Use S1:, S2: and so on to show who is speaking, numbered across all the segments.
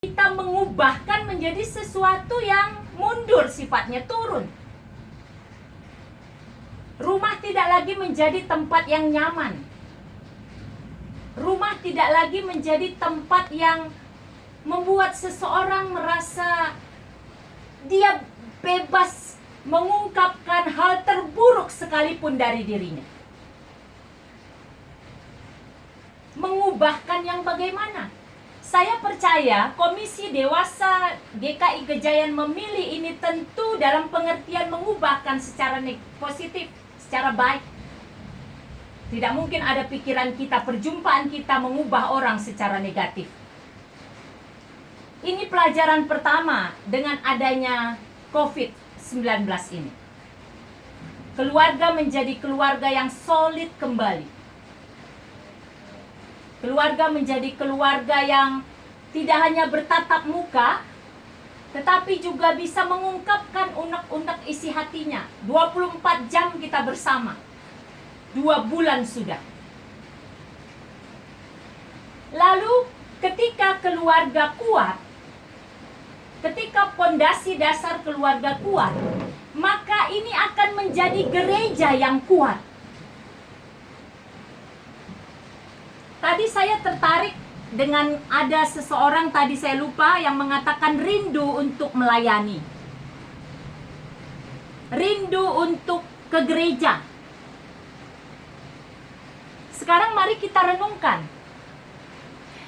S1: kita mengubahkan menjadi sesuatu yang mundur, sifatnya turun. Rumah tidak lagi menjadi tempat yang nyaman. Rumah tidak lagi menjadi tempat yang membuat seseorang merasa dia bebas mengungkapkan hal terburuk sekalipun dari dirinya. Mengubahkan yang bagaimana? Saya percaya Komisi Dewasa GKI Gejayan memilih ini tentu dalam pengertian mengubahkan secara positif, secara baik. Tidak mungkin ada pikiran kita, perjumpaan kita mengubah orang secara negatif. Ini pelajaran pertama dengan adanya COVID-19 ini. Keluarga menjadi keluarga yang solid kembali. Keluarga menjadi keluarga yang tidak hanya bertatap muka, tetapi juga bisa mengungkapkan unek-unek isi hatinya. 24 jam kita bersama. 2 bulan sudah. Lalu ketika keluarga kuat, ketika pondasi dasar keluarga kuat, maka ini akan menjadi gereja yang kuat. Tadi saya tertarik dengan ada seseorang, tadi saya lupa, yang mengatakan rindu untuk melayani. Rindu untuk ke gereja. Sekarang mari kita renungkan.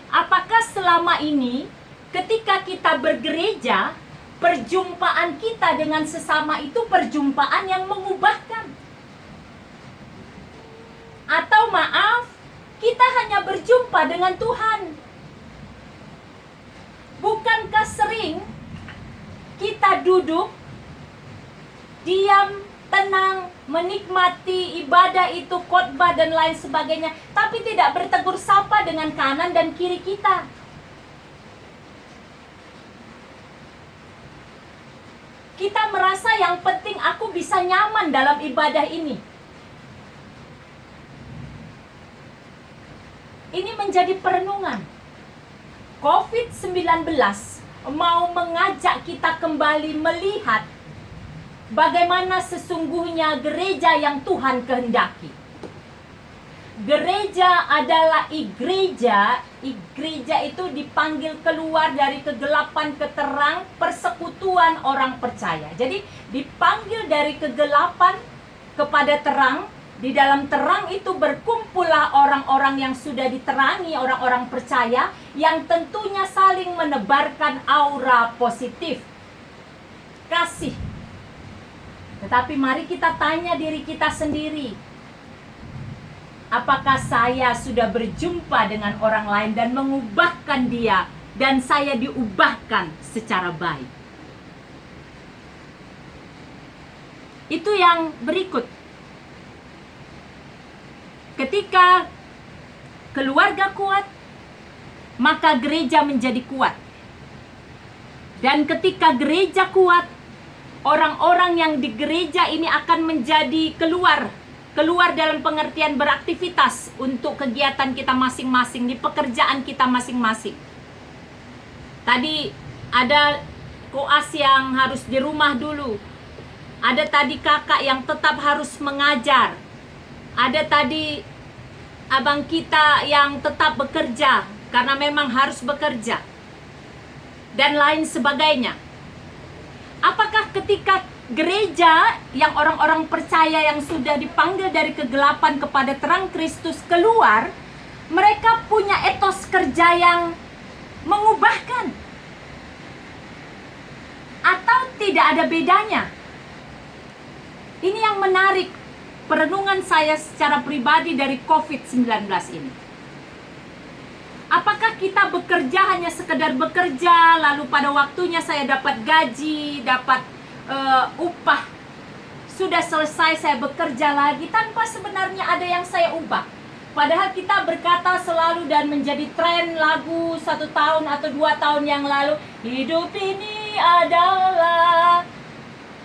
S1: Apakah selama ini ketika kita bergereja, perjumpaan kita dengan sesama itu perjumpaan yang mengubahkan? Atau maaf, kita hanya berjumpa dengan Tuhan. Bukankah sering kita duduk, diam, tenang, menikmati ibadah itu, khotbah dan lain sebagainya, tapi tidak bertegur sapa dengan kanan dan kiri kita? Kita merasa yang penting aku bisa nyaman dalam ibadah ini. Ini menjadi perenungan. COVID-19 mau mengajak kita kembali melihat bagaimana sesungguhnya gereja yang Tuhan kehendaki. Gereja adalah igreja. Igreja itu dipanggil keluar dari kegelapan ke terang, persekutuan orang percaya. Jadi dipanggil dari kegelapan kepada terang. Di dalam terang itu berkumpullah orang-orang yang sudah diterangi, orang-orang percaya, yang tentunya saling menebarkan aura positif, kasih. Tetapi mari kita tanya diri kita sendiri, apakah saya sudah berjumpa dengan orang lain dan mengubahkan dia, dan saya diubahkan secara baik? Itu yang berikut. Ketika keluarga kuat, maka gereja menjadi kuat. Dan ketika gereja kuat, orang-orang yang di gereja ini akan menjadi keluar dalam pengertian beraktivitas untuk kegiatan kita masing-masing, di pekerjaan kita masing-masing. Tadi ada koas yang harus di rumah dulu. Ada tadi kakak yang tetap harus mengajar. Ada tadi abang kita yang tetap bekerja karena memang harus bekerja, dan lain sebagainya. Apakah ketika gereja yang orang-orang percaya yang sudah dipanggil dari kegelapan kepada terang Kristus keluar, mereka punya etos kerja yang mengubahkan? Atau tidak ada bedanya? Ini yang menarik perenungan saya secara pribadi dari COVID-19 ini. Apakah kita bekerja hanya sekedar bekerja, lalu pada waktunya saya dapat gaji, dapat upah, sudah selesai saya bekerja lagi tanpa sebenarnya ada yang saya ubah? Padahal kita berkata selalu dan menjadi tren lagu 1 tahun atau 2 tahun yang lalu, hidup ini adalah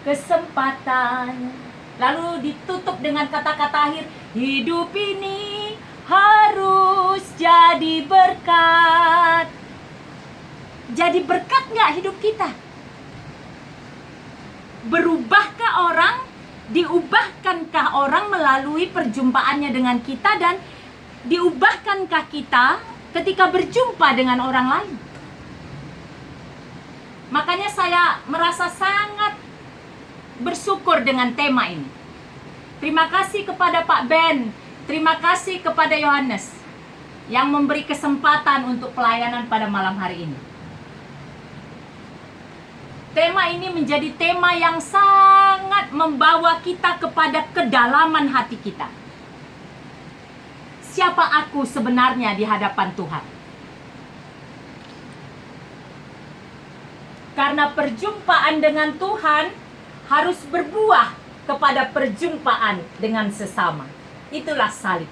S1: kesempatan. Lalu ditutup dengan kata-kata akhir, hidup ini harus jadi berkat. Jadi berkat nggak hidup kita? Berubahkah orang? Diubahkankah orang melalui perjumpaannya dengan kita, dan diubahkankah kita ketika berjumpa dengan orang lain? Makanya saya merasa sangat bersyukur dengan tema ini. Terima kasih kepada Pak Ben, terima kasih kepada Yohanes yang memberi kesempatan untuk pelayanan pada malam hari ini. Tema ini menjadi tema yang sangat membawa kita kepada kedalaman hati kita. Siapa aku sebenarnya di hadapan Tuhan? Karena perjumpaan dengan Tuhan harus berbuah kepada perjumpaan dengan sesama. Itulah salib.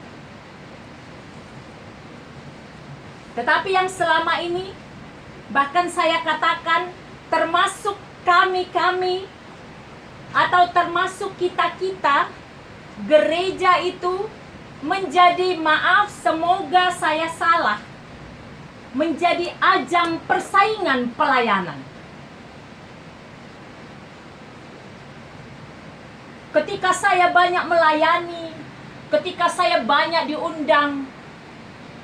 S1: Tetapi yang selama ini, bahkan saya katakan, termasuk kami-kami atau termasuk kita-kita, gereja itu menjadi, maaf, semoga saya salah, menjadi ajang persaingan pelayanan. Ketika saya banyak melayani, ketika saya banyak diundang,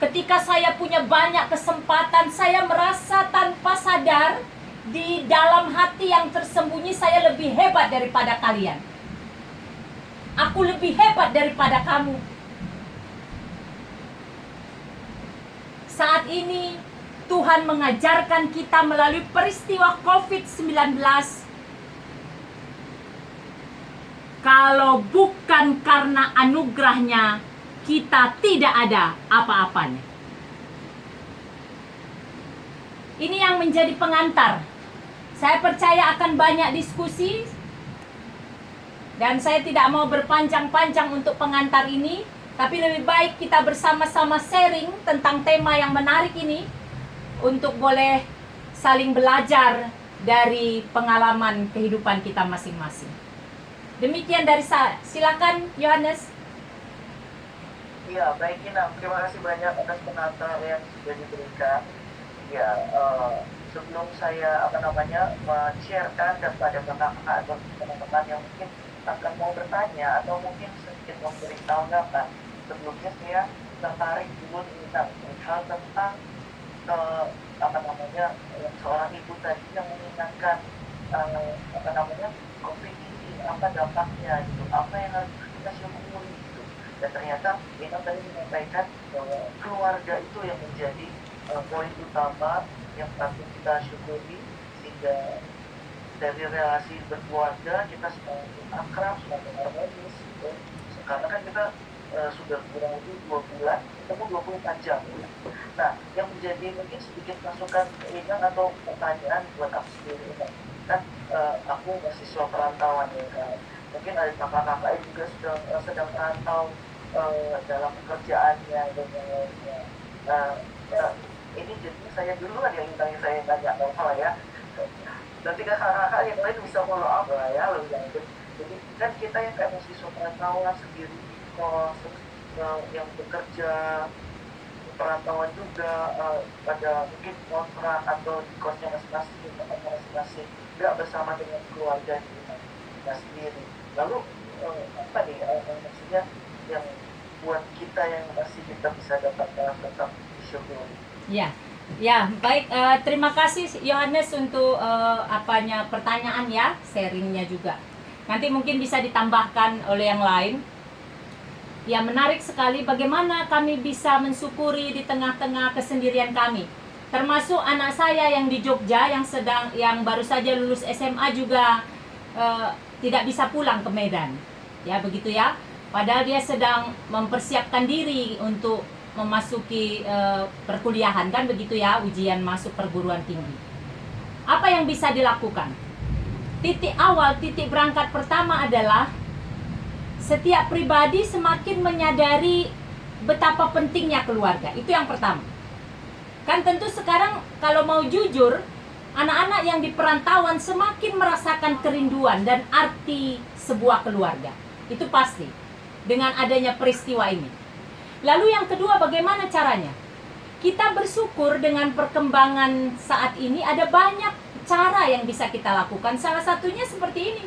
S1: ketika saya punya banyak kesempatan, saya merasa tanpa sadar di dalam hati yang tersembunyi saya lebih hebat daripada kalian. Aku lebih hebat daripada kamu. Saat ini Tuhan mengajarkan kita melalui peristiwa COVID-19, kalau bukan karena anugerahnya, kita tidak ada apa-apanya. Ini yang menjadi pengantar. Saya percaya akan banyak diskusi, dan saya tidak mau berpanjang-panjang untuk pengantar ini, tapi lebih baik kita bersama-sama sharing tentang tema yang menarik ini, untuk boleh saling belajar dari pengalaman kehidupan kita masing-masing. Demikian dari saya. Silakan Yohanes.
S2: Ya, baik Inam. Terima kasih banyak atas pengantar yang sudah diberikan. Ya, sebelum saya men-sharekan kepada kakak-kakak atau teman-teman yang mungkin akan mau bertanya atau mungkin sedikit memberi tanggapan, sebelumnya saya tertarik dulu tentang hal tentang seorang ibu tadi yang mengingatkan COVID ini apa dampaknya gitu, apa yang harus kita syukuri gitu. Dan ternyata Inam tadi menyampaikan bahwa keluarga itu yang menjadi poin utama yang patut kita syukuri, sehingga dari relasi berkeluarga kita semakin akrab, semakin harmonis gitu. Karena kan kita sudah kurang lebih 2 bulan ketemu 24 jam. Nah, yang menjadi mungkin sedikit masukan keinginan atau pertanyaan buat aku sendiri kan, aku mahasiswa perantauan ya kan. Mungkin ada kakak-kakak juga sedang merantau dalam pekerjaannya dan yang lainnya. Ini jadi saya duluan yang saya tanya kalau ya. Nanti kakak-kakak yang lain bisa follow up lah ya, lebih lanjut. Jadi kan kita yang kayak mahasiswa perantauan sendiri di kos, yang bekerja perantauan juga pada mungkin kontrak atau di kosnya masing-masing, tempatnya masing-masing, nggak bersama dengan keluarga kita sendiri. Lalu maksudnya yang buat kita yang masih kita bisa dapat tetap disyukuri.
S1: Ya, baik. Terima kasih Yohanes untuk pertanyaan ya, sharingnya juga. Nanti mungkin bisa ditambahkan oleh yang lain. Ya, menarik sekali bagaimana kami bisa mensyukuri di tengah-tengah kesendirian kami. Termasuk anak saya yang di Jogja yang baru saja lulus SMA juga tidak bisa pulang ke Medan. Ya, begitu ya. Padahal dia sedang mempersiapkan diri untuk memasuki perkuliahan, kan begitu ya, ujian masuk perguruan tinggi. Apa yang bisa dilakukan? Titik berangkat pertama adalah setiap pribadi semakin menyadari betapa pentingnya keluarga. Itu yang pertama. Kan tentu sekarang kalau mau jujur, anak-anak yang di perantauan semakin merasakan kerinduan dan arti sebuah keluarga. Itu pasti dengan adanya peristiwa ini. Lalu yang kedua, bagaimana caranya? kita bersyukur dengan perkembangan saat ini ada banyak cara yang bisa kita lakukan. Salah satunya seperti ini.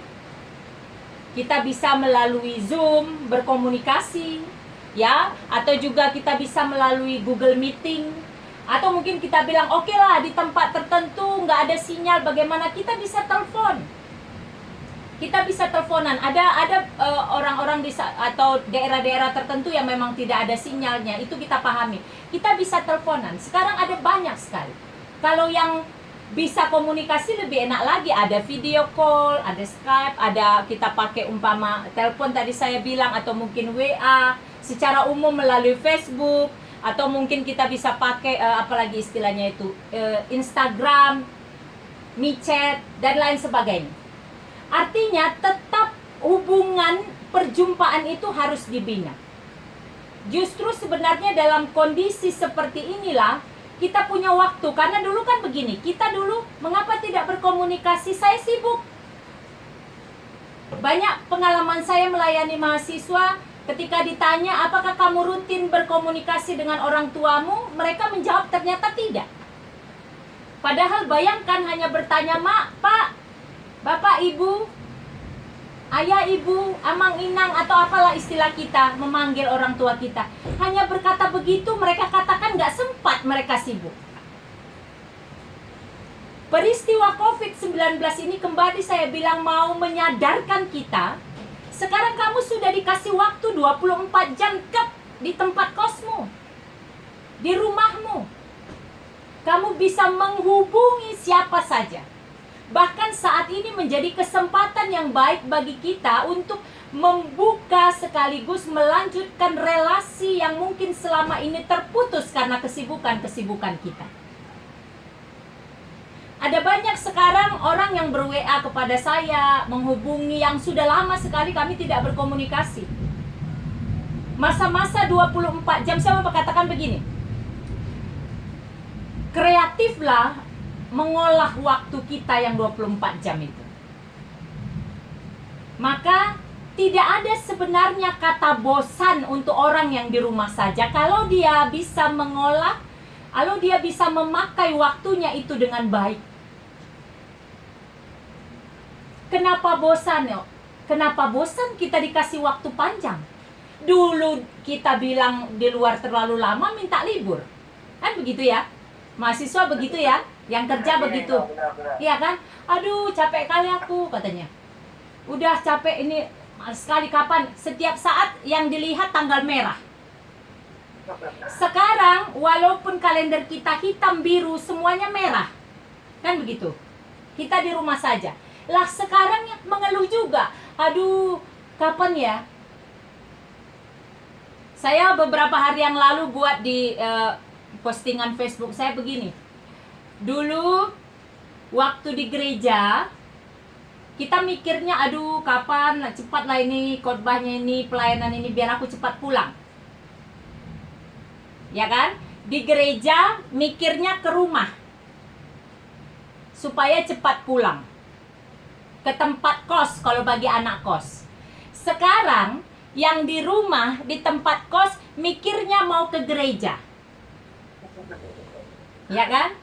S1: Kita bisa melalui Zoom berkomunikasi, ya, atau juga kita bisa melalui Google Meeting, atau mungkin kita bilang oke lah di tempat tertentu nggak ada sinyal, bagaimana kita bisa telepon. Kita bisa teleponan. Ada orang-orang atau daerah-daerah tertentu yang memang tidak ada sinyalnya, itu kita pahami. Kita bisa teleponan. Sekarang ada banyak sekali. Kalau yang bisa komunikasi lebih enak lagi, ada video call, ada Skype, ada kita pakai umpama telepon tadi saya bilang, atau mungkin WA, secara umum melalui Facebook, atau mungkin kita bisa pakai apalagi istilahnya itu Instagram, MiChat, dan lain sebagainya. Artinya tetap hubungan perjumpaan itu harus dibina. Justru sebenarnya dalam kondisi seperti inilah kita punya waktu. Karena dulu kan begini, kita dulu mengapa tidak berkomunikasi? Saya sibuk. Banyak pengalaman saya melayani mahasiswa, ketika ditanya apakah kamu rutin berkomunikasi dengan orang tuamu, mereka menjawab ternyata tidak. Padahal bayangkan hanya bertanya, Mak, Pak, Bapak, Ibu, Ayah, Ibu, Amang, Inang, atau apalah istilah kita memanggil orang tua kita. Hanya berkata begitu, mereka katakan nggak sempat, mereka sibuk. Peristiwa COVID-19 ini kembali saya bilang mau menyadarkan kita, sekarang kamu sudah dikasih waktu 24 jam di tempat kosmu, di rumahmu. Kamu bisa menghubungi siapa saja. Bahkan saat ini menjadi kesempatan yang baik bagi kita untuk membuka sekaligus melanjutkan relasi yang mungkin selama ini terputus karena kesibukan-kesibukan kita. Ada banyak sekarang orang yang ber-WA kepada saya, menghubungi yang sudah lama sekali kami tidak berkomunikasi. Masa-masa 24 jam, saya mau katakan begini. Kreatiflah mengolah waktu kita yang 24 jam itu. Maka tidak ada sebenarnya kata bosan untuk orang yang di rumah saja. Kalau dia bisa mengolah, kalau dia bisa memakai waktunya itu dengan baik. Kenapa bosan? Kenapa bosan kita dikasih waktu panjang? Dulu kita bilang di luar terlalu lama minta libur. Kan begitu ya? Mahasiswa begitu ya? Yang kerja begitu, iya kan? Aduh, capek kali aku, katanya. Udah capek ini sekali, kapan? Setiap saat yang dilihat tanggal merah. Sekarang, walaupun kalender kita hitam biru, semuanya merah. Kan begitu? Kita di rumah saja. Lah sekarang yang mengeluh juga. Aduh, kapan ya? Saya beberapa hari yang lalu buat di postingan Facebook saya begini. Dulu waktu di gereja kita mikirnya, aduh kapan cepatlah ini khotbahnya ini, pelayanan ini, biar aku cepat pulang. Ya kan? Di gereja mikirnya ke rumah supaya cepat pulang. Ke tempat kos kalau bagi anak kos. Sekarang yang di rumah, di tempat kos mikirnya mau ke gereja. Ya kan?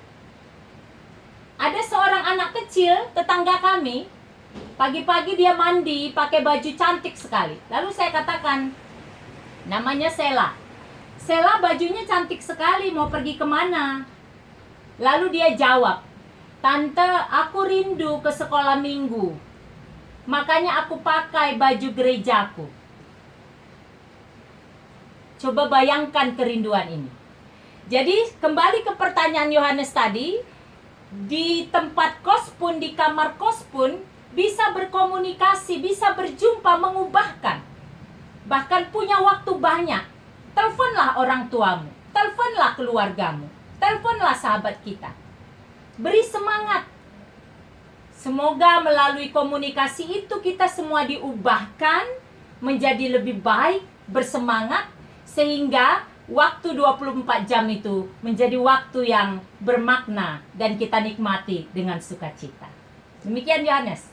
S1: Ada seorang anak kecil, tetangga kami, pagi-pagi dia mandi, pakai baju cantik sekali. Lalu saya katakan, namanya Sela. Sela bajunya cantik sekali, mau pergi kemana? Lalu dia jawab, Tante, aku rindu ke sekolah minggu. Makanya aku pakai baju gerejaku. Coba bayangkan kerinduan ini. Jadi kembali ke pertanyaan Yohanes tadi, di tempat kos pun, di kamar kos pun bisa berkomunikasi, bisa berjumpa, mengubahkan. Bahkan punya waktu banyak. Teleponlah orang tuamu, teleponlah keluargamu, teleponlah sahabat kita. Beri semangat. Semoga melalui komunikasi itu kita semua diubahkan menjadi lebih baik, bersemangat, sehingga waktu 24 jam itu menjadi waktu yang bermakna dan kita nikmati dengan sukacita. Demikian Yohanes.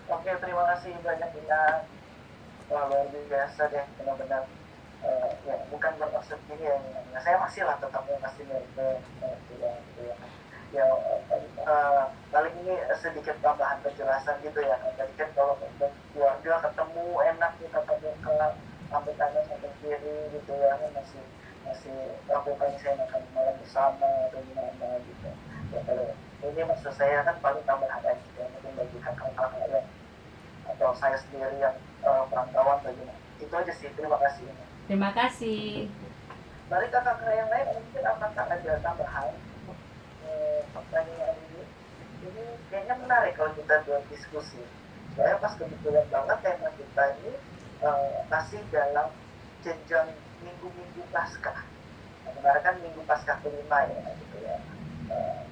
S2: Oke, terima kasih banyak ya. Wah, luar biasa deh, benar-benar ya bukan bermaksud gini ya, saya masih lah tetap masih nervous gitu ya. Ya paling ini sedikit tambahan penjelasan gitu ya. Tadi kan kalau keluarga ketemu enak nih tatap muka sampai kanan sampai kiri gitu ya, masih masih lakukan saya makan malam bersama atau gimana gitu. Ya kalau ini maksud saya kan paling tambahan aja mungkin bagi kakak-kakak yang atau saya sendiri yang perantauan bagaimana. Itu aja sih, terima kasih.
S1: Terima kasih.
S2: Mari kakak-kakak yang lain mungkin apakah ada tambahan pertanyaan ini? Ini kayaknya menarik kalau kita buat diskusi. Soalnya pas kebetulan banget tema kita ini masih dalam jenjang minggu-minggu Paskah. Nah, kemarin kan minggu Paskah kelima ya, gitu ya.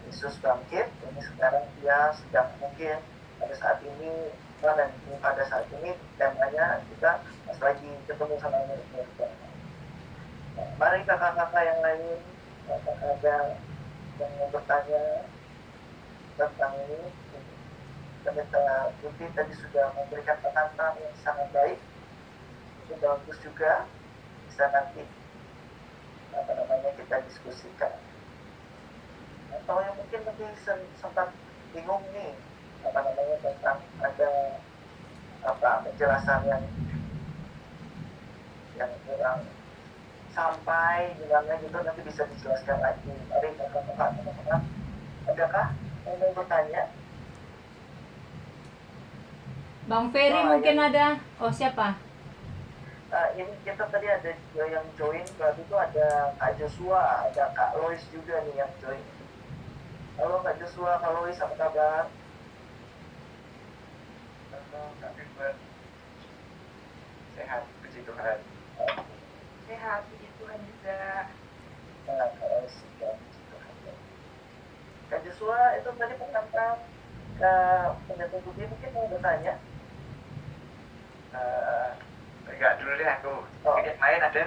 S2: Yesus bangkit, ini sekarang dia sedang mungkin pada saat ini dan pada saat ini temanya kita pas lagi ketemu sama murid-murid. Nah, mari kakak-kakak yang lain, ada yang mau bertanya tentang ini. Pendeta Putih tadi sudah memberikan pengantar yang sangat baik, itu bagus juga, bisa nanti apa namanya kita diskusikan. Atau yang mungkin lebih sempat bingung nih apa namanya tentang ada apa penjelasan yang kurang sampai gimana gitu, nanti bisa dijelaskan lagi. Mari kakak-kakak teman-teman, adakah yang mau bertanya?
S1: Bang Ferry mungkin ada. Oh, siapa?
S2: Ini kita tadi ada juga yang join, berarti itu ada Kak Joshua, ada Kak Lois juga nih yang join. Halo Kak Joshua, Kak Lois, apa kabar?
S3: Halo Kak Firman, sehat, puji Tuhan.
S4: Sehat, puji Tuhan juga.
S2: Nah, Kak Lois juga, puji Tuhan. Kak Joshua itu tadi pengantar ke Pendeta Budi, mungkin mau bertanya?
S3: Enggak dulu deh aku, yang lain ada.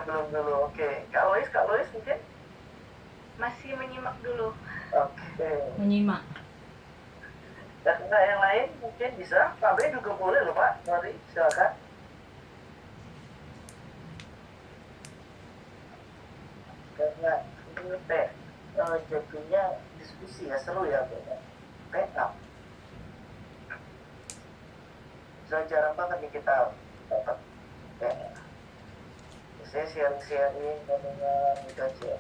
S2: Belum dulu, oke. Kak Lois mungkin?
S4: Masih menyimak dulu.
S2: Oke.
S1: Menyimak.
S2: Dan enggak yang lain mungkin bisa. Pak B juga boleh loh Pak, mari silakan. Karena ini jadinya diskusi ya, seru ya PA. So jarang banget nih kita dapat PA. Saya sharing-sharing, mendengar gitu aja.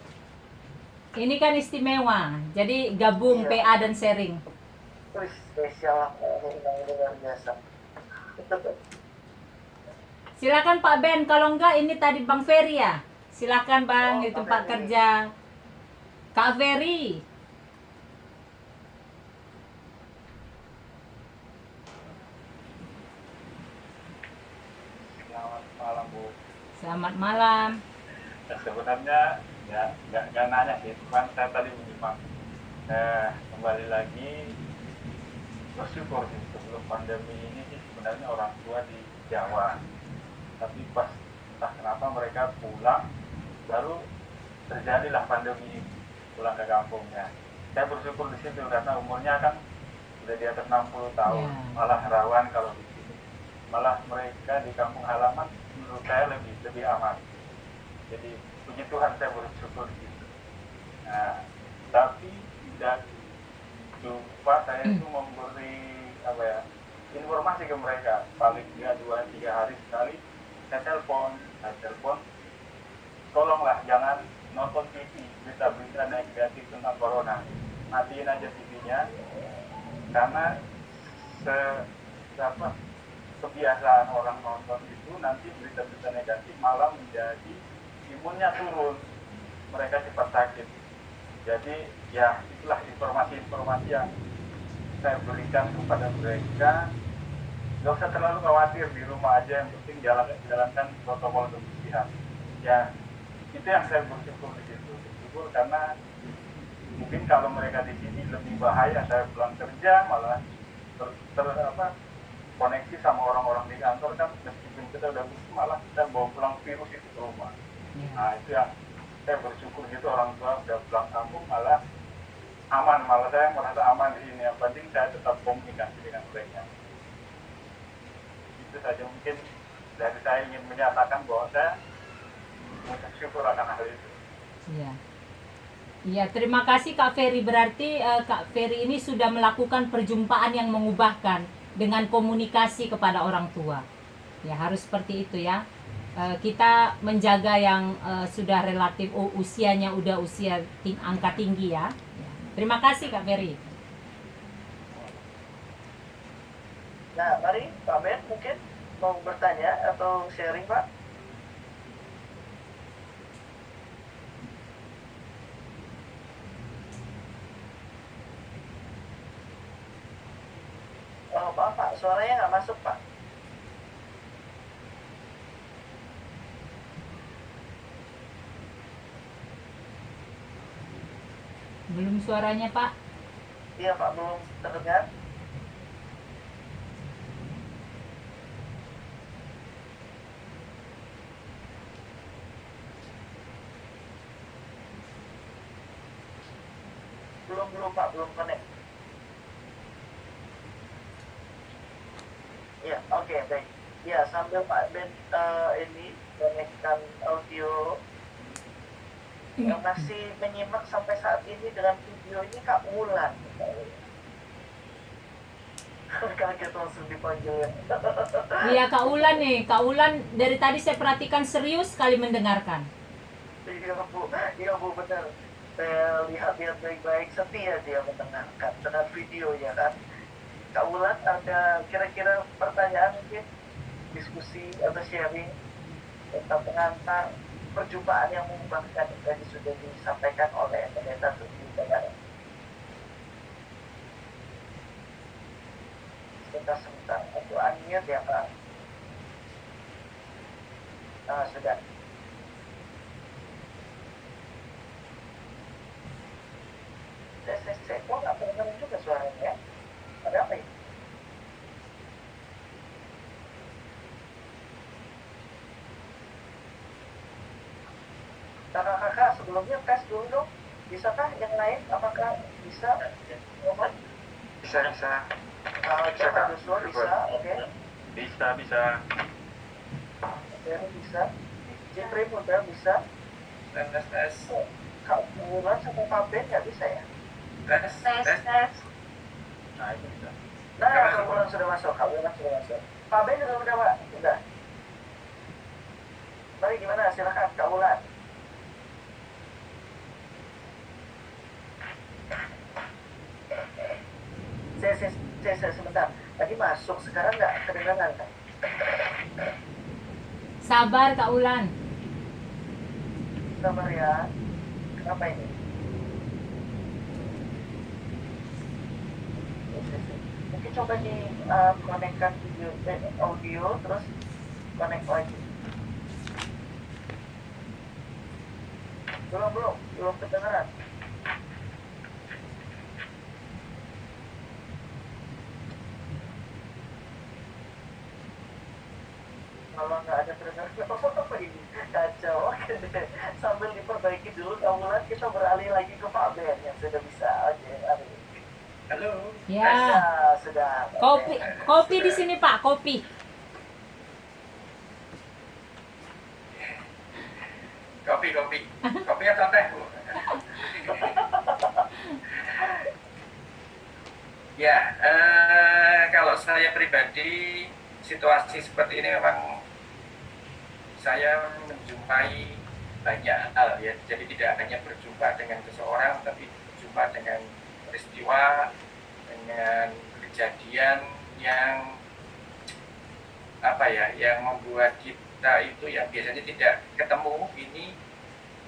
S1: Ini kan istimewa. Jadi gabung
S2: Iya.
S1: PA dan sharing.
S2: Wih, spesial ini luar biasa.
S1: Silakan Pak Ben, kalau enggak ini tadi Bang Ferry ya. Silakan Bang, di
S2: Pak
S1: tempat
S2: Ferry.
S1: kerja. Kak Ferry.
S3: Selamat malam Bu.
S1: Selamat malam.
S3: Nah, sebenarnya ya nggak nanya sih, cuman saya tadi menyimak. Kembali lagi bersyukur sih sebelum pandemi ini sih sebenarnya orang tua di Jawa, tapi pas entah kenapa mereka pulang baru terjadilah pandemi ini, pulang ke kampungnya. Saya bersyukur di situ karena umurnya kan sudah di atas 60 tahun,
S1: Ya.
S3: malah rawan kalau di sini. Malah mereka di kampung halaman menurut saya lebih aman. Jadi puji Tuhan saya bersyukur gitu. Nah, tapi tidak lupa saya itu memberi apa ya informasi ke mereka, paling tidak 2-3 hari sekali saya telepon, tolonglah jangan nonton TV berita-berita negatif tentang corona, matiin aja TV-nya karena kebiasaan orang nonton itu nanti berita-berita negatif malah menjadi imunnya turun, mereka cepat sakit. Jadi ya itulah informasi-informasi yang saya berikan kepada mereka. Gak usah terlalu khawatir, di rumah aja, yang penting jalankan protokol kebersihan. Ya itu yang saya bersyukur di situ, bersyukur karena mungkin kalau mereka di sini lebih bahaya. Saya pulang kerja malah koneksi sama orang-orang di kantor kan, meskipun kita udah bersih malah kita bawa pulang virus itu ke rumah. Nah itu yang saya bersyukur gitu, orang tua udah pulang kampung malah aman, malah saya merasa aman di sini. Yang penting saya tetap komunikasi dengan mereka. Itu saja mungkin Dan saya ingin menyatakan bahwa saya mengucap syukur akan hal itu.
S1: Iya. Iya, terima kasih Kak Ferry. Berarti Kak Ferry ini sudah melakukan perjumpaan yang mengubahkan dengan komunikasi kepada orang tua. Ya, harus seperti itu ya. Kita menjaga yang sudah relatif usianya udah usia angka tinggi ya. Ya. Terima kasih Kak Ferry.
S2: Nah, mari Pak Ben mungkin mau bertanya atau sharing Pak. Oh, maaf Pak, suaranya nggak masuk Pak.
S1: Belum suaranya Pak.
S2: Iya Pak, belum terdengar. Belum Pak, belum connect. Ya, oke, baik. Ya, sambil Pak Ben ini connectkan audio yang masih menyimak sampai saat ini dengan video ini Kak Wulan. Kaget langsung dipanggil ya.
S1: Iya Kak Ulan nih. Kak Ulan dari tadi saya perhatikan serius sekali mendengarkan.
S2: Iya Bu, benar. Saya lihat-lihat baik-baik, setia dia mendengarkan dengan videonya kan. Kak Wulan ada kira-kira pertanyaan mungkin, diskusi atau sharing tentang pengantar perjumpaan yang mengubahkan yang tadi sudah disampaikan oleh pendeta Tujuh Negara. Sebentar, untuk unmute ya Pak. Nah, sudah. Saya kok nggak pengen juga suaranya ya. Ada apa ini? Kakak-kakak sebelumnya tes dulu dong. Bisakah yang lain? Apakah bisa? Muhammad?
S3: Bisa.
S2: Coba Joshua bisa, oke.
S3: Bisa.
S2: Ferry bisa. Jeffrey udah bisa.
S3: Tes.
S2: Kak Wulan sama Pak Ben nggak bisa ya?
S4: Tes.
S3: Nah, itu bisa.
S2: Nah, Kak Wulan sudah masuk. Pak Ben juga udah Pak? Udah. Mari gimana? Silakan Kak Wulan. Saya sebentar. Tadi masuk, sekarang nggak kedengaran kan?
S1: Sabar Kak Ulan.
S2: Sabar ya. Kenapa ini? Mungkin coba di konekkan video, audio, terus connect lagi. Belum kedengaran. Kalau nggak ada kedengaran apa ini kacau. Oke deh, sambil diperbaiki dulu Wulan, kita beralih lagi ke Pak Ben yang sudah bisa. Oke,
S3: Halo.
S1: Ya.
S2: Nah, sudah.
S1: Kopi di sini Pak, kopi.
S3: Kopi atau teh, Bu? Ya, kalau saya pribadi, situasi seperti ini memang saya menjumpai banyak hal ya. Jadi tidak hanya berjumpa dengan seseorang, tapi berjumpa dengan peristiwa, dengan kejadian yang yang membuat kita itu yang biasanya tidak ketemu, ini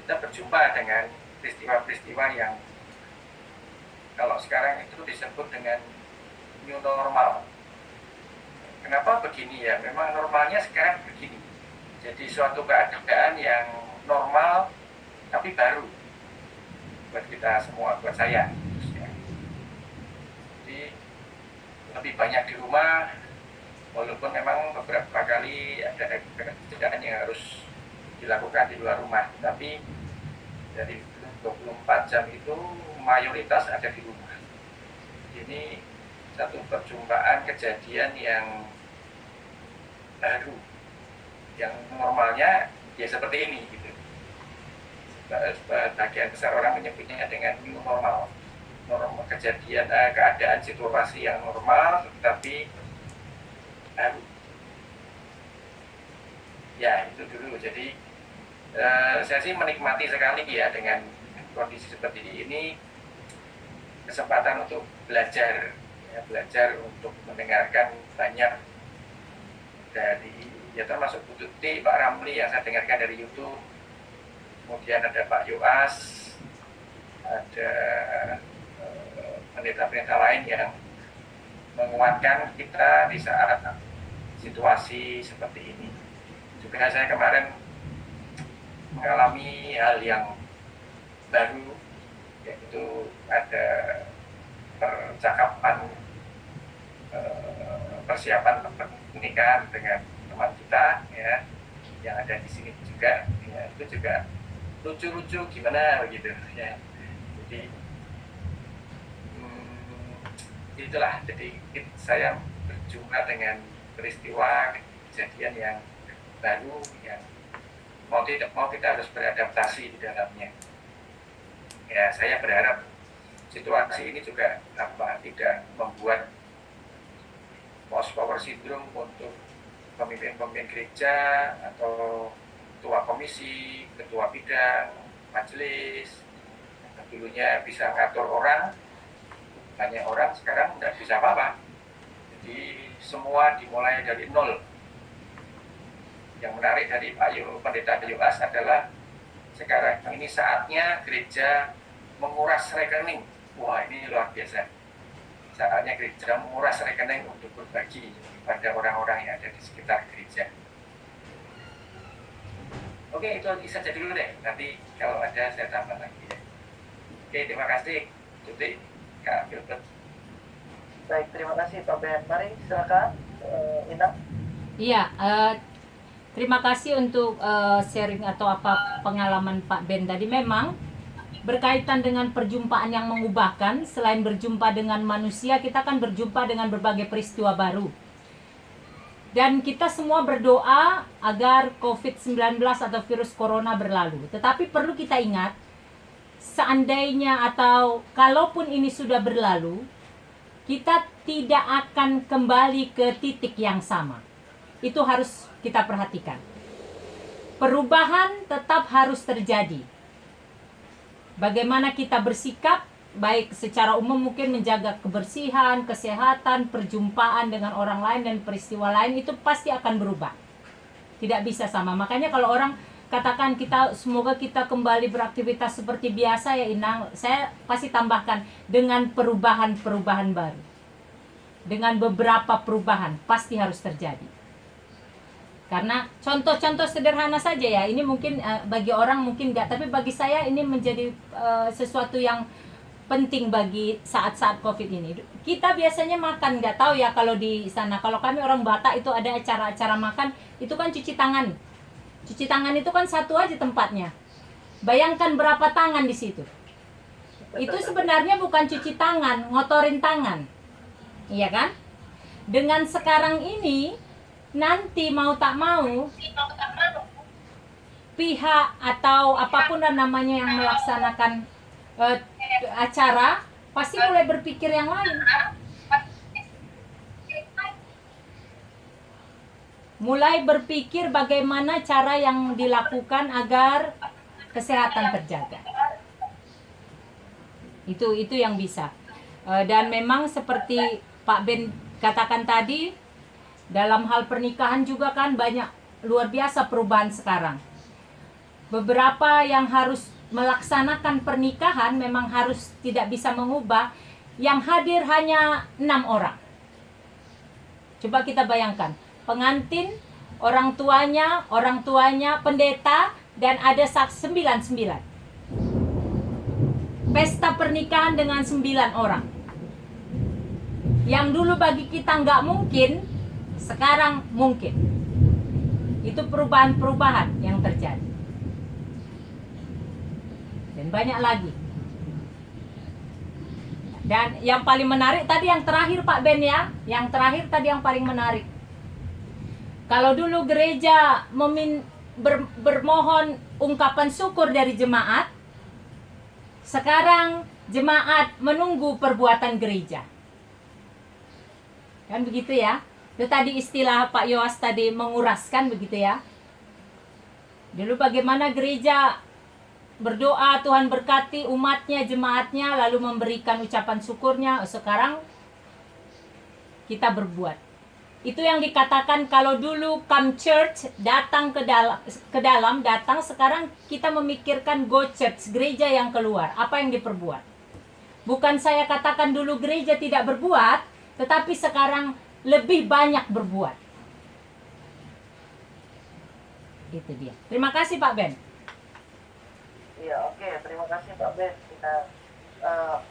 S3: kita berjumpa dengan peristiwa-peristiwa yang kalau sekarang itu disebut dengan new normal. Kenapa begini ya? Memang normalnya sekarang begini. Jadi suatu keadaan yang normal tapi baru buat kita semua, buat saya khususnya. Jadi lebih banyak di rumah, walaupun memang beberapa kali ada kerjaan yang harus dilakukan di luar rumah, tapi dari 24 jam itu mayoritas ada di rumah. Ini satu perjumpaan kejadian yang baru
S5: yang normalnya ya seperti ini gitu. Sebagian besar orang menyebutnya dengan new normal, normal kejadian, keadaan situasi yang normal, tetapi ya itu dulu. Jadi saya sih menikmati sekali ya dengan kondisi seperti ini, kesempatan untuk belajar, ya, belajar untuk mendengarkan banyak dari, ya termasuk Bu Tuti, Pak Ramli yang saya dengarkan dari YouTube, kemudian ada Pak Yoas, ada pendeta-pendeta lain yang menguatkan kita di saat situasi seperti ini. Juga saya kemarin mengalami hal yang baru, yaitu ada percakapan persiapan pernikahan dengan teman kita ya, yang ada di sini juga, ya, itu juga lucu-lucu gimana begitu ya. Jadi itulah, jadi saya berjumpa dengan peristiwa kejadian yang baru yang mau tidak mau kita harus beradaptasi di dalamnya. Ya, saya berharap situasi ini juga tidak membuat post power syndrome untuk pemimpin-pemimpin gereja atau ketua komisi, ketua bidang, majelis. Dulunya bisa ngatur orang, banyak orang, sekarang tidak bisa apa-apa. Jadi semua dimulai dari nol. Yang menarik dari Pendeta Yoas adalah sekarang ini saatnya gereja menguras rekening. Wah, ini luar biasa. Saatnya gereja menguras rekening untuk berbagi pada orang-orang yang ada di sekitar gereja. Oke, itu saja dulu deh. Nanti kalau ada saya tambah lagi ya. Oke, terima kasih. Tuti, Kak Gilbert.
S2: Baik, terima kasih Pak Ben. Mari silakan Inang.
S1: Iya, terima kasih untuk sharing atau apa pengalaman Pak Ben tadi. Memang berkaitan dengan perjumpaan yang mengubahkan, selain berjumpa dengan manusia, kita kan berjumpa dengan berbagai peristiwa baru. Dan kita semua berdoa agar COVID-19 atau virus corona berlalu. Tetapi perlu kita ingat, seandainya atau kalaupun ini sudah berlalu, kita tidak akan kembali ke titik yang sama. Itu harus kita perhatikan. Perubahan tetap harus terjadi. Bagaimana kita bersikap, baik secara umum mungkin menjaga kebersihan, kesehatan, perjumpaan dengan orang lain dan peristiwa lain itu pasti akan berubah. Tidak bisa sama. Makanya kalau orang katakan semoga kita kembali beraktivitas seperti biasa ya Inang, saya pasti tambahkan dengan perubahan-perubahan baru. Dengan beberapa perubahan pasti harus terjadi. Karena contoh-contoh sederhana saja ya, ini mungkin bagi orang mungkin enggak, tapi bagi saya ini menjadi sesuatu yang penting bagi saat-saat COVID ini. Kita biasanya makan, nggak tahu ya kalau di sana, kalau kami orang Batak itu ada acara-acara makan, itu kan cuci tangan. Cuci tangan itu kan satu aja tempatnya. Bayangkan berapa tangan di situ. Itu sebenarnya bukan cuci tangan, ngotorin tangan. Iya kan? Dengan sekarang ini, nanti mau tak mau pihak atau apapun namanya yang melaksanakan acara pasti mulai berpikir yang lain, mulai berpikir bagaimana cara yang dilakukan agar kesehatan terjaga. Itu yang bisa. Dan memang seperti Pak Ben katakan tadi, dalam hal pernikahan juga kan banyak luar biasa perubahan sekarang. Beberapa yang harus melaksanakan pernikahan memang harus tidak bisa mengubah. Yang hadir hanya 6 orang. Coba kita bayangkan, pengantin, orang tuanya, pendeta, dan ada 9. Pesta pernikahan dengan 9 orang. Yang dulu bagi kita nggak mungkin, sekarang mungkin. Itu perubahan-perubahan yang terjadi. Dan banyak lagi. Dan yang paling menarik tadi yang terakhir Pak Ben ya. Yang terakhir tadi yang paling menarik. Kalau dulu gereja bermohon ungkapan syukur dari jemaat, sekarang jemaat menunggu perbuatan gereja. Kan begitu ya? Itu tadi istilah Pak Yoas tadi, menguraskan, begitu ya. Dulu bagaimana gereja berdoa, Tuhan berkati umatnya, jemaatnya, lalu memberikan ucapan syukurnya. Sekarang kita berbuat. Itu yang dikatakan kalau dulu come church, datang ke dalam, datang. Sekarang kita memikirkan go church, gereja yang keluar. Apa yang diperbuat? Bukan saya katakan dulu gereja tidak berbuat, tetapi sekarang lebih banyak berbuat. Itu dia. Terima kasih Pak Ben.
S2: Iya, oke. Terima kasih Pak Ben. Kita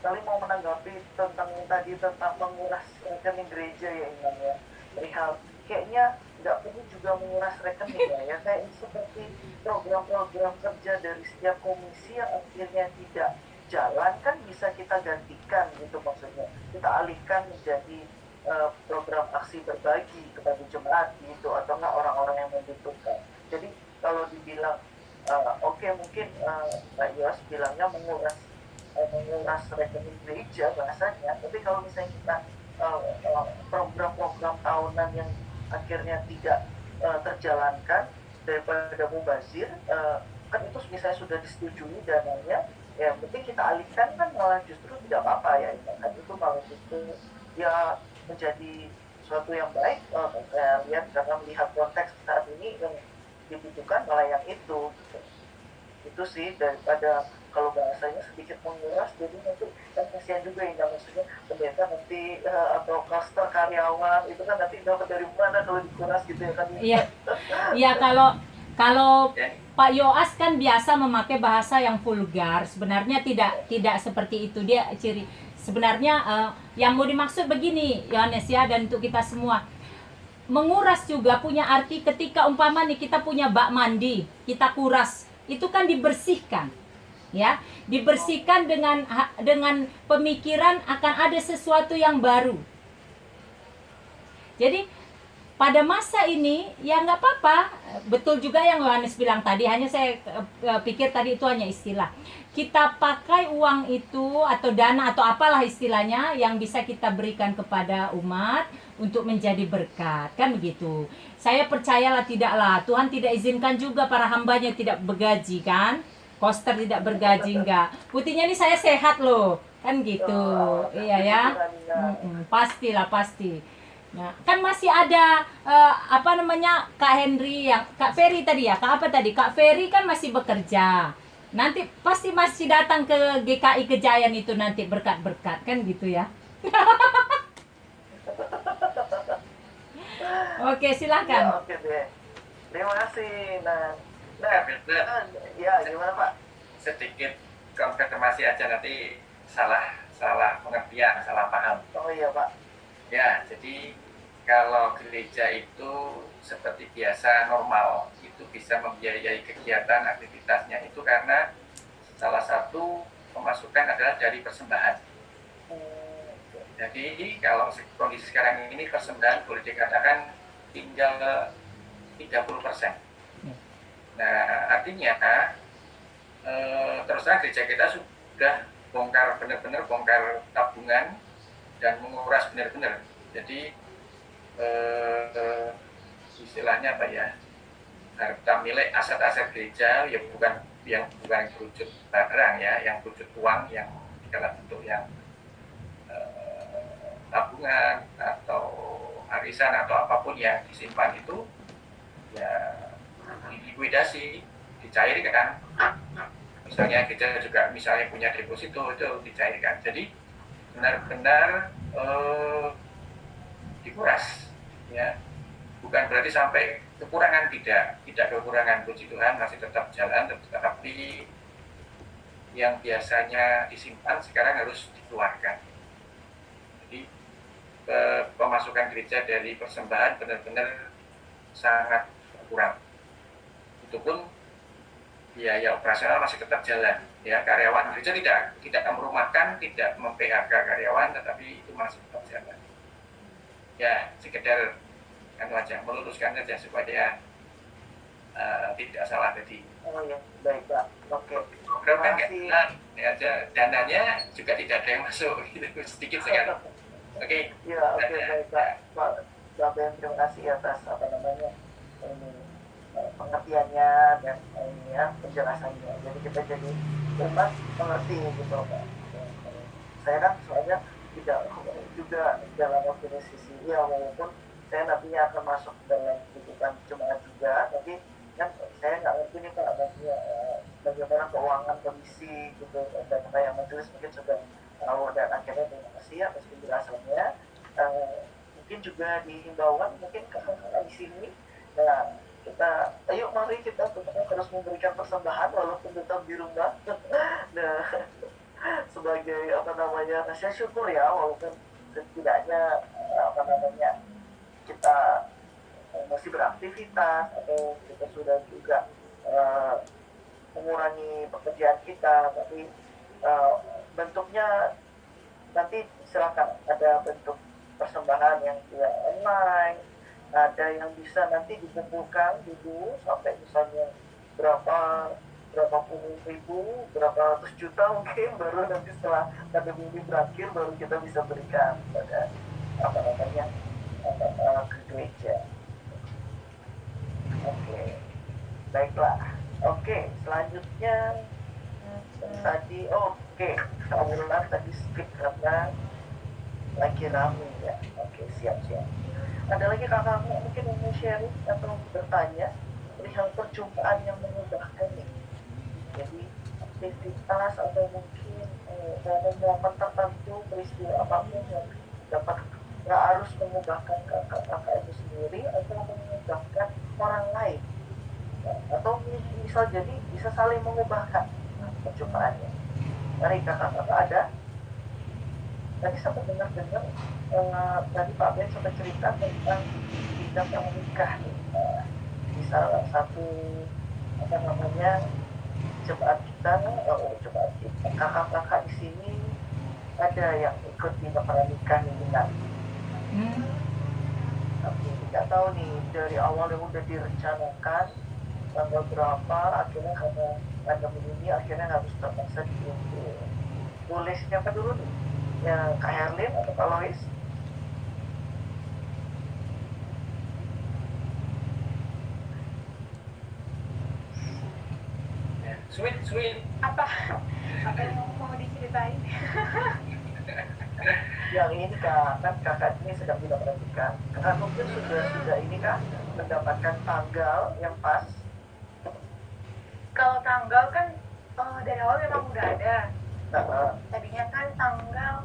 S2: kali mau menanggapi tentang menguras rekening gereja ya, Imam ya. Perihal kayaknya nggak perlu juga menguras rekening ya. Kayak seperti program-program kerja dari setiap komisi yang akhirnya tidak jalan kan bisa kita gantikan gitu, maksudnya kita alihkan menjadi program aksi berbagi kepada jemaat gitu, atau enggak orang-orang yang membutuhkan. Jadi kalau dibilang oke, mungkin Pak Yos bilangnya menguras rekening gereja bahasanya, tapi kalau misalnya kita program-program tahunan yang akhirnya tidak terjalankan daripada mubazir, kan itu misalnya sudah disetujui dananya, ya penting kita alihkan kan malah justru tidak apa-apa ya, kan itu malah justru ya menjadi suatu yang baik. Saya lihat karena melihat konteks saat ini yang dibutuhkan malah yang itu gitu. Itu sih, daripada kalau bahasanya sedikit menguras, jadi nanti kan kasihan juga ya, maksudnya pendeta nanti atau klaster karyawan itu kan nanti dapat dari mana kalau dikuras gitu ya kan.
S1: Iya. Iya, kalau Pak Yoas kan biasa memakai bahasa yang vulgar. Sebenarnya tidak seperti itu. Dia sebenarnya yang mau dimaksud begini, Yohanes ya, dan untuk kita semua. Menguras juga punya arti ketika umpama nih kita punya bak mandi, kita kuras. Itu kan dibersihkan. Ya, dibersihkan dengan pemikiran akan ada sesuatu yang baru. Jadi pada masa ini ya nggak apa-apa, betul juga yang Yohanes bilang tadi, hanya saya pikir tadi itu hanya istilah. Kita pakai uang itu atau dana atau apalah istilahnya yang bisa kita berikan kepada umat untuk menjadi berkat, kan begitu. Saya percayalah tidaklah, Tuhan tidak izinkan juga para hambanya tidak bergaji kan. Koster tidak bergaji enggak. Buktinya nih saya sehat loh, kan gitu. Iya ya. Pastilah pasti. Nah, kan masih ada apa namanya, Kak Henry, yang Kak Ferry tadi ya, Kak apa tadi? Kak Ferry kan masih bekerja. Nanti pasti masih datang ke GKI Kejayan itu nanti berkat-berkat, kan gitu ya. Oke, silakan.
S2: Ya, oke deh. Terima kasih. Ya gimana Pak?
S5: Sedikit konfirmasi aja, nanti salah pengertian, salah paham.
S2: Oh iya Pak.
S5: Ya, jadi kalau gereja itu seperti biasa normal, itu bisa membiayai kegiatan aktivitasnya itu karena salah satu pemasukan adalah dari persembahan. Jadi kalau kondisi sekarang ini persembahan boleh dikatakan tinggal 30%. Nah, artinya terus terang gereja kita sudah benar-benar bongkar tabungan dan menguras benar-benar. Jadi istilahnya apa ya, harta milik, aset-aset gereja ya bukan berujuk barang ya, yang berujuk uang, yang dalam bentuk yang tabungan atau arisan atau apapun yang disimpan itu ya dilikuidasi, dicairkan. Misalnya gereja juga misalnya punya deposito, itu dicairkan. Jadi benar-benar dikuras, ya. Bukan berarti sampai kekurangan, tidak kekurangan, puji Tuhan masih tetap jalan, tetapi yang biasanya disimpan sekarang harus dikeluarkan. Jadi pemasukan gereja dari persembahan benar-benar sangat berkurang. Itu pun biaya operasional masih tetap jalan, ya. Karyawan gereja tidak merumahkan, tidak mem-PHK karyawan, tetapi itu masih tetap jalan. Ya, sekedar meluruskan saja supaya tidak salah tadi.
S2: Oh ya, baik Pak. Oke.
S5: Program kan nggak
S2: Terima kasih.
S5: jalan, ya, dananya juga tidak ada yang masuk, gitu, sedikit sekali. Oke.
S2: Ya, oke baik Pak. Pak Ben, terima kasih atas ini pengertiannya dan ini ya penjelasannya. Jadi kita jadi umat mengerti gitu Pak. Saya kan soalnya tidak juga dalam organisasi ya, walaupun saya nantinya akan masuk dalam kehidupan jemaat juga, tapi kan saya nggak ngerti nih Pak nantinya bagaimana keuangan komisi gitu, dan kayak majelis mungkin sudah tahu, dan akhirnya terima kasih atas penjelasannya. Mungkin juga di himbauan mungkin kakak-kakak di sini, nah kita ayo mari kita terus memberikan persembahan walaupun tetap di rumah. Nah, sebagai rasa syukur ya, walaupun setidaknya kita masih beraktivitas atau kita sudah juga mengurangi pekerjaan kita, tapi bentuknya nanti silakan ada bentuk persembahan yang tidak online, ada yang bisa nanti dikumpulkan dulu sampai misalnya berapa puluh ribu, berapa ratus juta mungkin, baru nanti setelah pandemi ini berakhir baru kita bisa berikan pada ke gereja. Oke, baiklah. Oke, selanjutnya tadi kita ulang tadi skip karena lagi rame ya. Oke, siap. Ada lagi kakak mungkin mau sharing atau bertanya perihal perjumpaan yang mengubahkan nih. Jadi aktivitas atau mungkin momen tertentu, peristiwa apapun yang dapat nggak harus mengubahkan kakak itu sendiri atau mengubahkan orang lain, atau bisa saling mengubahkan perjumpaannya. Mari kakak ada. Tadi sempat dengar tadi Pak Ben sempat cerita tentang bidang yang menikah di salah satu jemaat kita, kakak-kakak di sini ada yang ikut di pernikahan ini kan. Tapi tidak tahu nih dari awal yang udah direncanakan tanggal berapa, akhirnya karena pandemi ini akhirnya harus terpaksa diundur. Boleh siapa dulu nih? Ya, Kak Herlin atau Kak Lois?
S5: Sweet.
S4: Apa yang mau diceritain?
S2: Yang ini kan kakak ini sedang tidak perhatikan. Kakak mungkin sudah ini kan mendapatkan tanggal yang pas.
S4: Kalau tanggal kan dari awal memang udah ada. Tadinya kan tanggal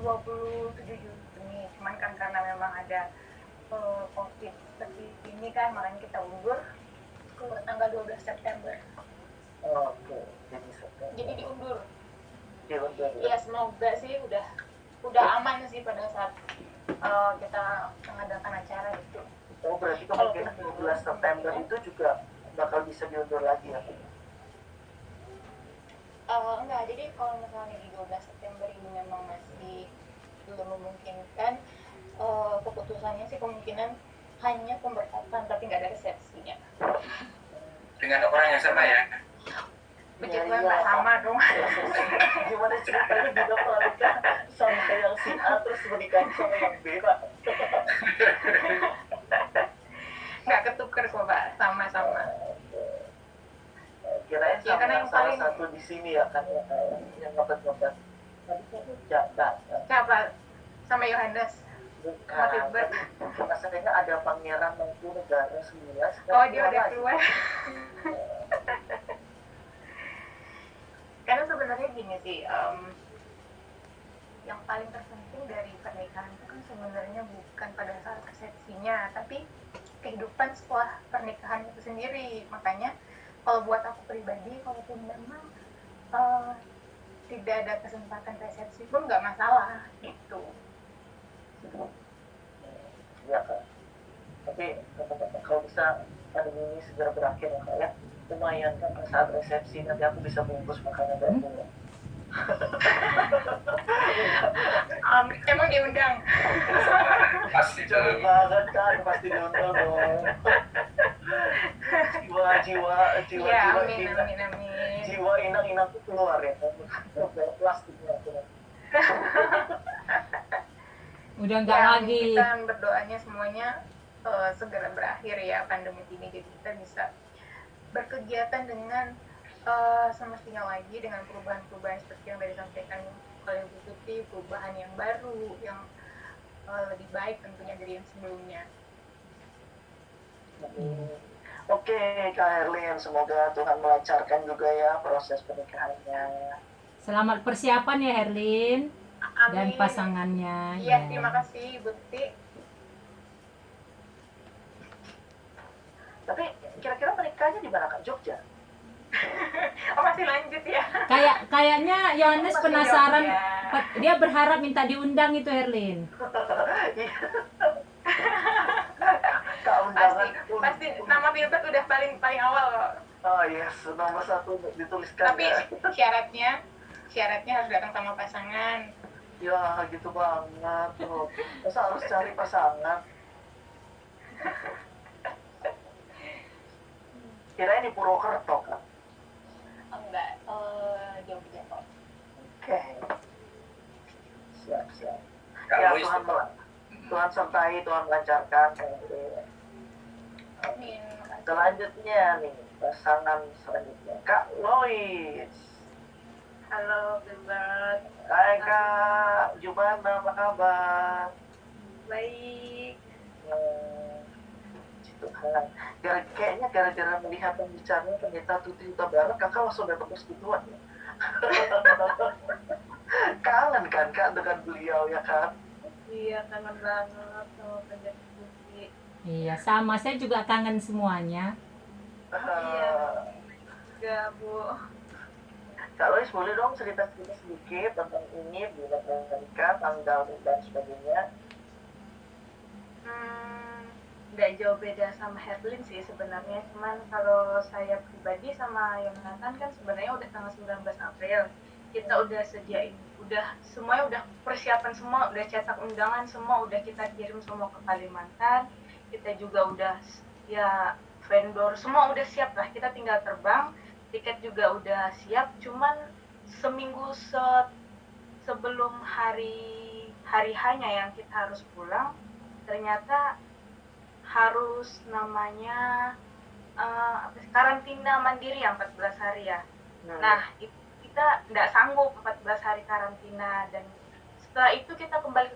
S4: 27 Juni, cuman kan karena memang ada COVID seperti ini kan, makanya kita undur ke tanggal 12 September.
S2: Oke,
S4: Jadi diundur.
S2: Diundur.
S4: Ya semoga sih udah aman sih pada saat kita mengadakan acara itu.
S2: Oh, berarti kemungkinan 12 September itu juga bakal bisa diundur lagi ya?
S4: Enggak, jadi kalau misalnya di 12 September ini memang masih belum memungkinkan, keputusannya sih kemungkinan hanya pemberkatan tapi nggak ada resepsinya.
S5: Dengan orang yang sama ya.
S4: Puji Tuhan nggak sama dong.
S2: Gimana ceritanya juga menikah sama yang si A terus menikah sama yang B, Pak?
S4: Nggak ketuker kok Pak, sama-sama.
S2: Kirain
S4: Ya, karena
S2: sama
S4: yang
S2: salah
S4: paling-
S2: satu di sini ya kan yang ngepet-ngepet. Enggak.
S4: Siapa? Sama Yohanes.
S2: Bukan.
S4: Maksudnya
S2: Maksudnya ada pangeran Mangkunegara 9.
S4: Oh, dia udah keluar. Karena sebenarnya gini sih, yang paling terpenting dari pernikahan itu kan sebenarnya bukan pada saat resepsinya, tapi kehidupan setelah pernikahan itu sendiri. Makanya kalau buat aku pribadi, kalaupun memang tidak ada kesempatan resepsi pun nggak masalah gitu.
S2: Iya Kak. Tapi kalau bisa pandemi ini segera berakhir ya Kak ya. Lumayan kan saat resepsi nanti aku bisa bungkus makanan dari rumah.
S4: Emang diundang.
S5: Pasti
S2: Jangan
S5: dong.
S2: banget kan, pasti diundang dong. Jiwa
S4: Iya, amin,
S2: ina,
S4: amin, amin.
S2: jiwa inang-inang tuh keluar ya. Plastiknya keluar.
S1: Udah nggak
S4: Ya,
S1: lagi.
S4: kita berdoanya semuanya segera berakhir ya pandemi ini, jadi kita bisa berkegiatan dengan semestinya lagi, dengan perubahan-perubahan seperti yang tadi disampaikan oleh Bu Tuti, perubahan yang baru, yang lebih baik tentunya dari yang sebelumnya.
S2: Oke, Kak Herlin, semoga Tuhan melancarkan juga ya proses pernikahannya.
S1: Selamat persiapan ya Herlin dan
S4: Amin.
S1: pasangannya.
S4: Iya,
S1: ya.
S4: terima kasih Bu Tuti.
S2: Tapi kira-kira menikahnya di mana, Kak? Jogja?
S4: Oh, masih lanjut ya?
S1: Kayaknya Yohanes
S4: Masih
S1: penasaran,
S4: Jogja.
S1: dia berharap minta diundang itu Herlin.
S2: Kak, undangan.
S4: Pasti nama Bilbet udah paling awal kok.
S2: Oh yes, nomor 1 untuk dituliskan.
S4: Tapi
S2: ya.
S4: syaratnya harus datang sama pasangan.
S2: Ya gitu banget loh. Masa harus cari pasangan? Kirain di Purwokerto, Kak.
S4: Enggak, Jogja kok.
S2: Oke. Siap. Ya
S5: Kalau
S2: Tuhan,
S5: itu
S2: Tuhan sertai, Tuhan lancarkan.
S4: Amin.
S2: Selanjutnya nih, pasangan selanjutnya. Kak Lois.
S4: Halo, Bilbet.
S2: Hai Kak, gimana, apa kabar?
S4: Baik.
S2: Tuhan. Kayaknya gara-gara melihat pembicaranya pendeta Tuti Huta Barat, kakak langsung datang ke persekutuan ya. Kangen kan Kak dengan beliau ya kan?
S4: Iya, kangen banget sama pendeta Tuti.
S1: Iya, sama. Saya juga kangen semuanya.
S4: Iya, Bu.
S2: Kak Lois, boleh dong cerita-cerita sedikit tentang ini, bulan menikah, tanggal dan sebagainya.
S4: Nggak jauh beda sama Herlin sih sebenarnya, cuman kalau saya pribadi sama Yonatan kan sebenarnya udah tanggal 19 April kita udah sediain, semuanya udah persiapan semua, udah cetak undangan semua, udah kita kirim semua ke Kalimantan, kita juga udah ya vendor semua udah siap lah, kita tinggal terbang, tiket juga udah siap, cuman seminggu sebelum hari hanya yang kita harus pulang, ternyata harus namanya karantina mandiri ya 14 hari ya. Nah, kita nggak sanggup 14 hari karantina, dan setelah itu kita kembali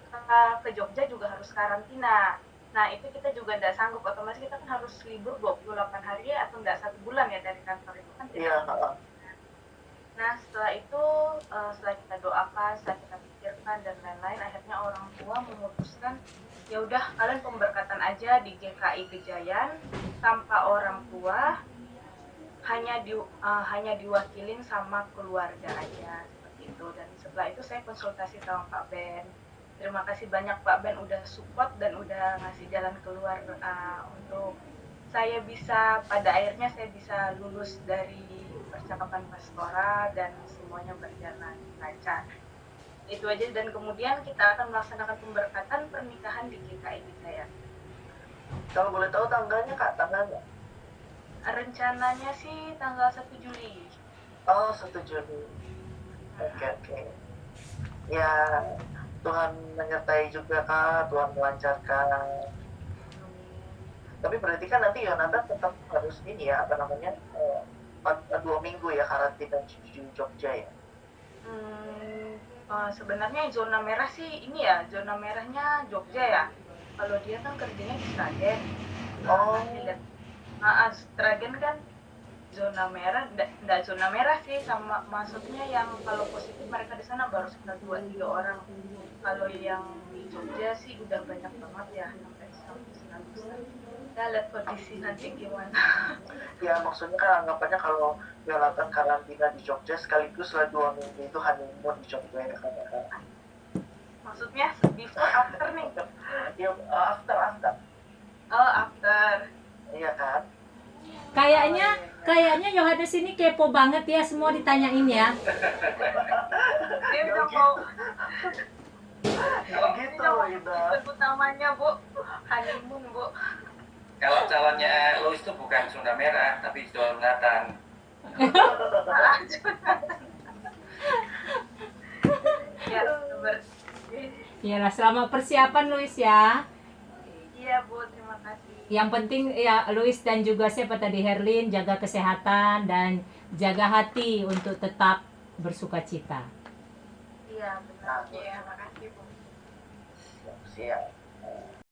S4: ke Jogja juga harus karantina. Nah, itu kita juga nggak sanggup, otomatis kita kan harus libur 28 hari atau nggak 1 bulan ya dari kantor itu kan.
S2: Iya.
S4: Nah, setelah itu, setelah kita doakan, setelah kita pikirkan dan lain-lain, akhirnya orang tua memutuskan, ya udah kalian pemberkatan aja di GKI Gejayan tanpa orang tua, hanya diwakilin sama keluarga aja seperti itu. Dan setelah itu saya konsultasi sama Pak Ben. Terima kasih banyak Pak Ben udah support dan udah ngasih jalan keluar untuk saya bisa, pada akhirnya saya bisa lulus dari percakapan pastoral dan semuanya berjalan lancar. Itu aja, dan kemudian kita akan melaksanakan pemberkatan pernikahan di GKI Gejayan.
S2: Kalau boleh tahu tanggalnya Kak, tanggalnya?
S4: Rencananya sih tanggal 1 Juli.
S2: Oh, 1 Juli. Oke. Ya, Tuhan menyertai juga Kak, Tuhan melancarkan. Tapi berarti kan nanti Yonatan tetap harus ini ya, 2 minggu ya karantina di Jogja ya?
S4: Sebenarnya zona merah sih ini ya, zona merahnya Jogja ya. Kalau dia kan kerjanya di Sragen.
S2: Oh.
S4: Sragen kan zona merah, enggak zona merah sih, sama maksudnya yang kalau positif mereka di sana baru sekitar 2-3 orang. Kalau yang di Jogja sih udah banyak banget ya, sampai 100. Kita lihat kondisi nanti gimana.
S2: Ya maksudnya kan anggapannya kalau Yonatan karantina di Jogja sekaligus lah 2 minggu itu honeymoon di Jogja ya kan?
S4: Maksudnya before after nih?
S2: Ya after.
S4: Oh, after.
S2: Iya kan?
S1: Kayaknya Yohanes ini kepo banget ya, semua ditanyain ya.
S4: Dia udah mau
S2: Gitu Ida.
S4: Itu utamanya, Bu. Honeymoon, Bu.
S5: Kalau calonnya Louis itu bukan Sunda Merah, tapi Jonathan.
S4: Ya, ber
S1: Iyalah, selamat persiapan Luis ya.
S4: Iya, Bu. Terima kasih.
S1: Yang penting ya Luis dan juga siapa tadi Herlin, jaga kesehatan dan jaga hati untuk tetap bersukacita.
S4: Iya, benar. Iya, makasih, Bu.
S2: Siap.